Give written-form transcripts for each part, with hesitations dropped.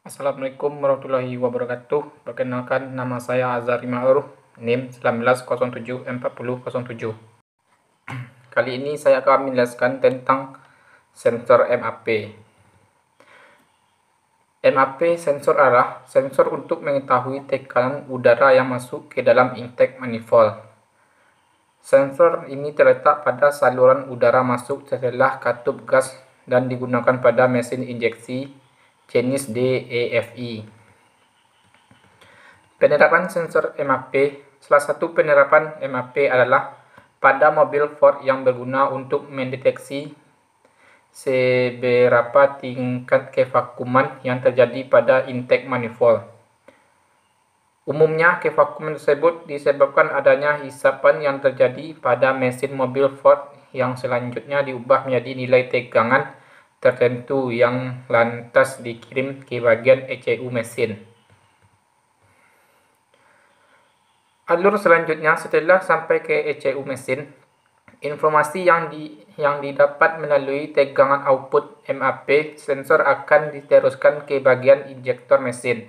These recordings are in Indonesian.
Assalamualaikum warahmatullahi wabarakatuh. Perkenalkan, nama saya Azhari Ma'ruf, NIM 19074007. Kali ini saya akan menjelaskan tentang sensor MAP. MAP sensor arah, sensor untuk mengetahui tekanan udara yang masuk ke dalam intake manifold. Sensor ini terletak pada saluran udara masuk setelah katup gas dan digunakan pada mesin injeksi jenis DEFI. Penerapan sensor MAP. Salah satu penerapan MAP adalah pada mobil Ford yang berguna untuk mendeteksi seberapa tingkat kevakuman yang terjadi pada intake manifold. Umumnya, kevakuman tersebut disebabkan adanya hisapan yang terjadi pada mesin mobil Ford yang selanjutnya diubah menjadi nilai tegangan tertentu yang lantas dikirim ke bagian ECU mesin. Alur selanjutnya setelah sampai ke ECU mesin, informasi yang didapat melalui tegangan output MAP sensor akan diteruskan ke bagian injektor mesin.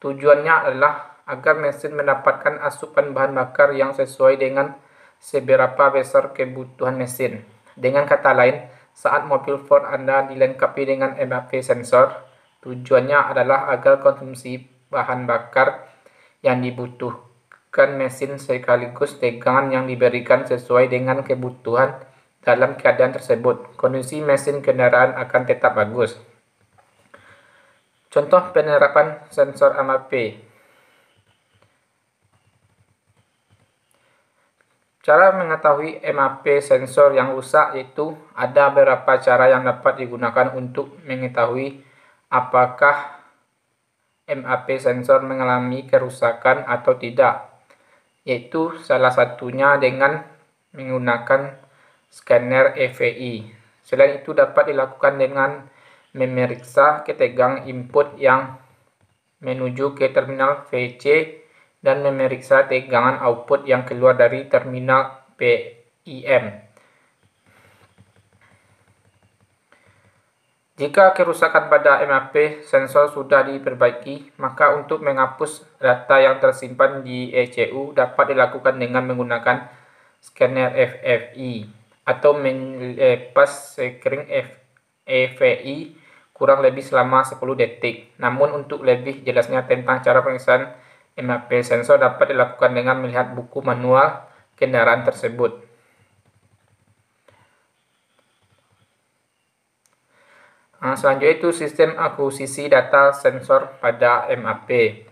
Tujuannya adalah agar mesin mendapatkan asupan bahan bakar yang sesuai dengan seberapa besar kebutuhan mesin. Dengan kata lain, saat mobil Ford Anda dilengkapi dengan MAP sensor, tujuannya adalah agar konsumsi bahan bakar yang dibutuhkan mesin sekaligus tegangan yang diberikan sesuai dengan kebutuhan. Dalam keadaan tersebut, kondisi mesin kendaraan akan tetap bagus. Contoh penerapan sensor MAP. Cara mengetahui MAP sensor yang rusak yaitu ada beberapa cara yang dapat digunakan untuk mengetahui apakah MAP sensor mengalami kerusakan atau tidak, yaitu salah satunya dengan menggunakan scanner EVI. Selain itu dapat dilakukan dengan memeriksa ketegangan input yang menuju ke terminal VC dan memeriksa tegangan output yang keluar dari terminal PIM. Jika kerusakan pada MAP sensor sudah diperbaiki, maka untuk menghapus data yang tersimpan di ECU dapat dilakukan dengan menggunakan scanner FFI atau melepas sekring EVI kurang lebih selama 10 detik. Namun untuk lebih jelasnya tentang cara pemeriksaan MAP sensor dapat dilakukan dengan melihat buku manual kendaraan tersebut. Selanjutnya itu sistem akuisisi data sensor pada MAP.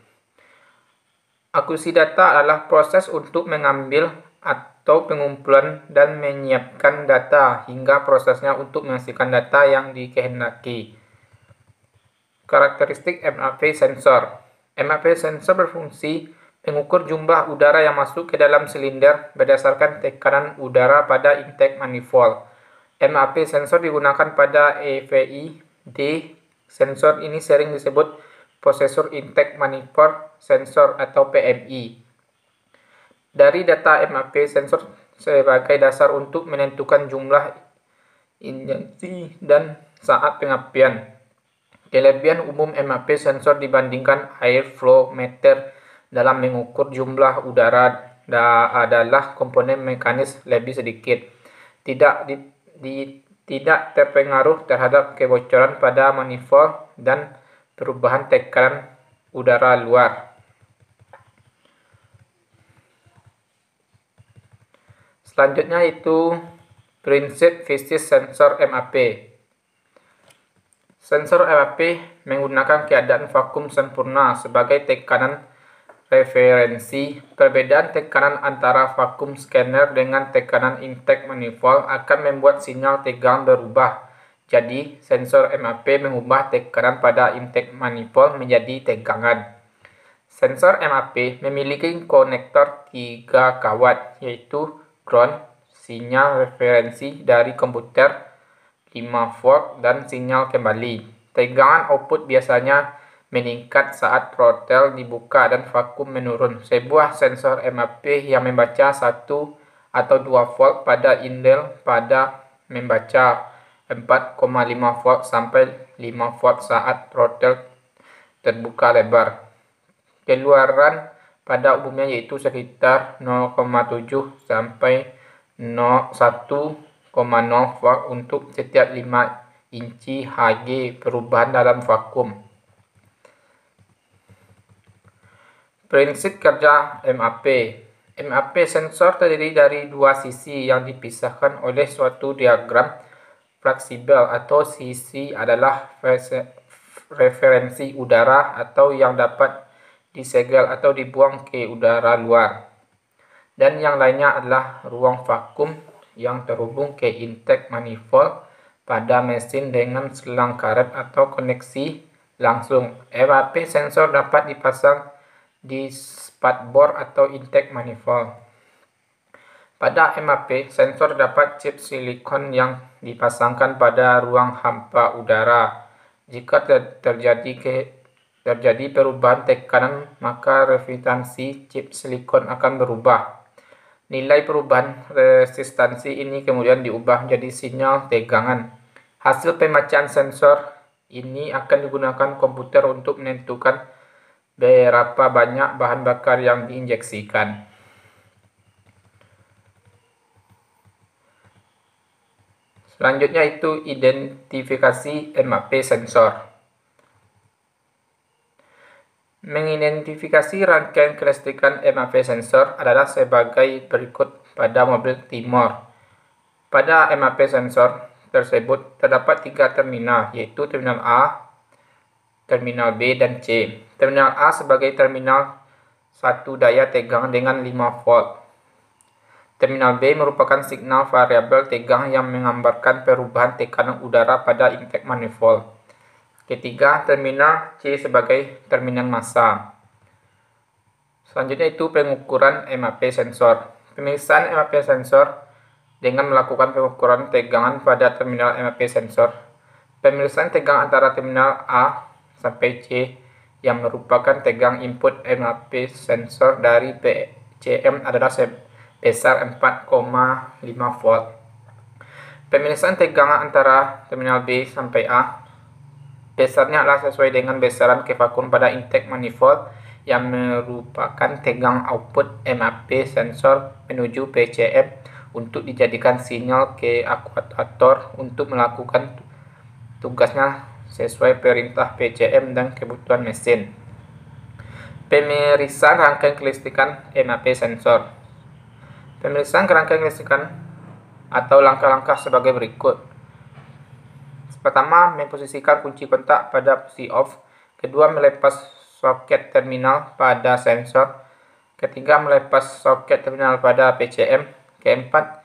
Akuisisi data adalah proses untuk mengambil atau pengumpulan dan menyiapkan data hingga prosesnya untuk menghasilkan data yang dikehendaki. Karakteristik MAP sensor. MAP sensor berfungsi mengukur jumlah udara yang masuk ke dalam silinder berdasarkan tekanan udara pada intake manifold. MAP sensor digunakan pada EVI D. Sensor ini sering disebut prosesor intake manifold sensor atau PMI. Dari data MAP sensor sebagai dasar untuk menentukan jumlah injeksi dan saat pengapian. Kelebihan umum MAP sensor dibandingkan air flow meter dalam mengukur jumlah udara adalah komponen mekanis lebih sedikit, tidak terpengaruh terhadap kebocoran pada manifold dan perubahan tekanan udara luar. Selanjutnya itu prinsip fisik sensor MAP. Sensor MAP menggunakan keadaan vakum sempurna sebagai tekanan referensi. Perbedaan tekanan antara vakum scanner dengan tekanan intake manifold akan membuat sinyal tegangan berubah. Jadi, sensor MAP mengubah tekanan pada intake manifold menjadi tegangan. Sensor MAP memiliki konektor 3 kawat, yaitu ground, sinyal referensi dari komputer 5 volt dan sinyal kembali. Tegangan output biasanya meningkat saat throttle dibuka dan vakum menurun. Sebuah sensor MAP yang membaca 1 atau 2 volt pada indel pada membaca 4,5 volt sampai 5 volt saat throttle terbuka lebar. Keluaran pada umumnya yaitu sekitar 0,7 sampai 1,0 volt untuk setiap 5 inci Hg perubahan dalam vakum. Prinsip kerja MAP. MAP sensor terdiri dari dua sisi yang dipisahkan oleh suatu diagram fleksibel, atau sisi adalah referensi udara atau yang dapat disegel atau dibuang ke udara luar, dan yang lainnya adalah ruang vakum yang terhubung ke intake manifold pada mesin dengan selang karet atau koneksi langsung. MAP sensor dapat dipasang di spatbor atau intake manifold. Pada MAP, sensor dapat chip silikon yang dipasangkan pada ruang hampa udara. Jika terjadi perubahan tekanan, maka resistansi chip silikon akan berubah. Nilai perubahan resistansi ini kemudian diubah menjadi sinyal tegangan. Hasil pembacaan sensor ini akan digunakan komputer untuk menentukan berapa banyak bahan bakar yang diinjeksikan. Selanjutnya itu identifikasi MAP sensor. Mengidentifikasi rangkaian kelistrikan MAP sensor adalah sebagai berikut pada mobil Timor. Pada MAP sensor tersebut terdapat 3 terminal, yaitu terminal A, terminal B, dan C. Terminal A sebagai terminal satu daya tegang dengan 5 volt. Terminal B merupakan signal variabel tegang yang menggambarkan perubahan tekanan udara pada intake manifold. Ketiga, terminal C sebagai terminal massa. Selanjutnya itu pengukuran MAP sensor. Pemeriksaan MAP sensor dengan melakukan pengukuran tegangan pada terminal MAP sensor. Pemeriksaan tegangan antara terminal A sampai C yang merupakan tegangan input MAP sensor dari PCM adalah sebesar 4,5 volt. Pemeriksaan tegangan antara terminal B sampai A besarnya adalah sesuai dengan besaran kevakum pada intake manifold yang merupakan tegangan output MAP sensor menuju PCM untuk dijadikan sinyal ke aktuator untuk melakukan tugasnya sesuai perintah PCM dan kebutuhan mesin. Pemeriksaan rangkaian kelistrikan MAP sensor. Pemeriksaan rangkaian kelistrikan atau langkah-langkah sebagai berikut. Pertama, memposisikan kunci kontak pada posisi off. Kedua, melepas soket terminal pada sensor. Ketiga, melepas soket terminal pada PCM. Keempat,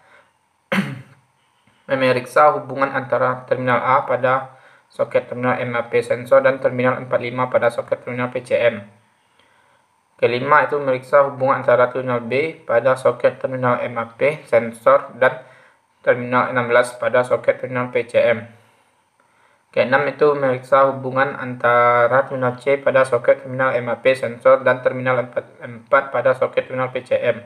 memeriksa hubungan antara terminal A pada soket terminal MAP sensor dan terminal 45 pada soket terminal PCM. Kelima, itu memeriksa hubungan antara terminal B pada soket terminal MAP sensor dan terminal 16 pada soket terminal PCM. Keenam, itu memeriksa hubungan antara terminal C pada soket terminal MAP sensor dan terminal 4 pada soket terminal PCM.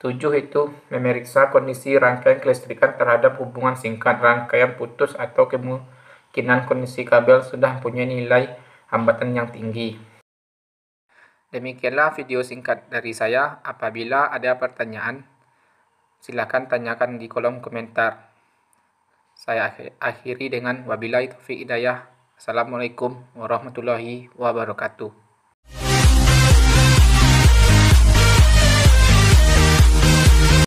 7, itu memeriksa kondisi rangkaian kelistrikan terhadap hubungan singkat, rangkaian putus, atau kemungkinan kondisi kabel sudah mempunyai nilai hambatan yang tinggi. Demikianlah video singkat dari saya. Apabila ada pertanyaan, silakan tanyakan di kolom komentar. Saya akhiri dengan wabillahi taufiq hidayah. Assalamualaikum warahmatullahi wabarakatuh.